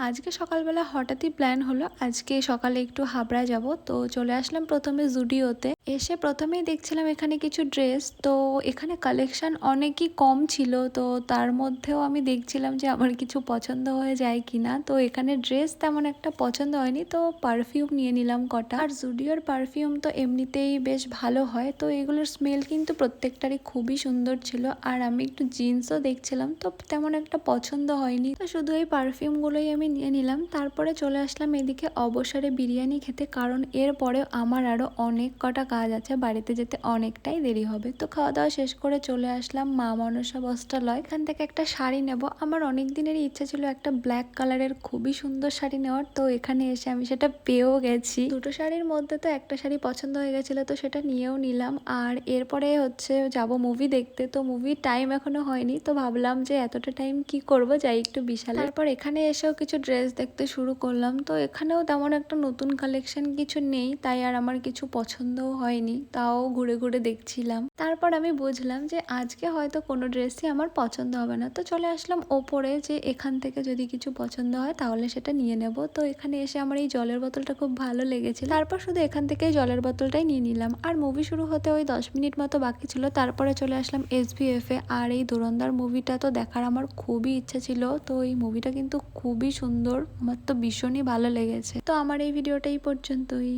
আজকে সকালবেলা হঠাৎই প্ল্যান হলো আজকে সকালে একটু হাবড়া যাব। তো চলে আসলাম প্রথমে জুডিওতে। এসে প্রথমেই দেখছিলাম এখানে কিছু ড্রেস, তো এখানে কালেকশন অনেকই কম ছিল। তো তার মধ্যেও আমি দেখছিলাম যে আমার কিছু পছন্দ হয়ে যায় কিনা। তো এখানে ড্রেস তেমন একটা পছন্দ হয়নি, তো পারফিউম নিয়ে নিলাম কটা। আর জুডিওর পারফিউম তো এমনিতেই বেশ ভালো হয়, তো এগুলোর স্মেল কিন্তু প্রত্যেকটারই খুবই সুন্দর ছিল। আর আমি একটু জিন্সও দেখছিলাম, তো তেমন একটা পছন্দ হয়নি, তো শুধু এই পারফিউমগুলোই আমি নিয়ে নিলাম। তারপরে চলে আসলাম এদিকে অবসরে বিরিয়ানি খেতে, কারণ এরপরে আমার আরো অনেক কটা কাজ আছে, বাড়িতে যেতে অনেকটাই দেরি হবে। তো খাওয়া দাওয়া শেষ করে চলে আসলাম মা মনসা বস্ত্রালয়। এখান থেকে একটা শাড়ি নেব। আমার অনেক দিনেরই ইচ্ছা ছিল একটা ব্ল্যাক কালারের খুবই সুন্দর শাড়ি নেওয়ার, তো এখানে এসে আমি সেটা পেয়েও গেছি। দুটো শাড়ির মধ্যে তো একটা শাড়ি পছন্দ হয়ে গেছিল, তো সেটা নিয়েও নিলাম। আর এরপরে হচ্ছে যাব মুভি দেখতে, তো মুভির টাইম এখনো হয়নি, তো ভাবলাম যে এতটা টাইম কি করব, যাই একটু বিশালে। তারপর এখানে এসেও কিছু ড্রেস দেখতে শুরু করলাম, তো এখানেও তেমন একটা নতুন কালেকশন কিছু নেই, তাই আর আমার কিছু পছন্দও হয়নি, তাও ঘুরে ঘুরে দেখছিলাম। তারপর আমি বুঝলাম যে আজকে হয়তো কোনো ড্রেসই আমার পছন্দ হবে না, তো চলে আসলাম ওপরে যে এখান থেকে যদি কিছু পছন্দ হয় তাহলে সেটা নিয়ে নেব। তো এখানে এসে আমার এই জলের বোতলটা খুব ভালো লেগেছিল, তারপর শুধু এখান থেকে জলের বোতলটাই নিয়ে নিলাম। আর মুভি শুরু হতে ওই 10 মিনিট মতো বাকি ছিল, তারপরে চলে আসলাম SBF এ। আর এই ধুরন্ধর মুভিটা তো দেখার আমার খুবই ইচ্ছা ছিল, তো এই মুভিটা কিন্তু খুবই সুন্দর, আমার তো ভীষণই ভালো লেগেছে। তো আমার এই ভিডিওটা এই পর্যন্তই।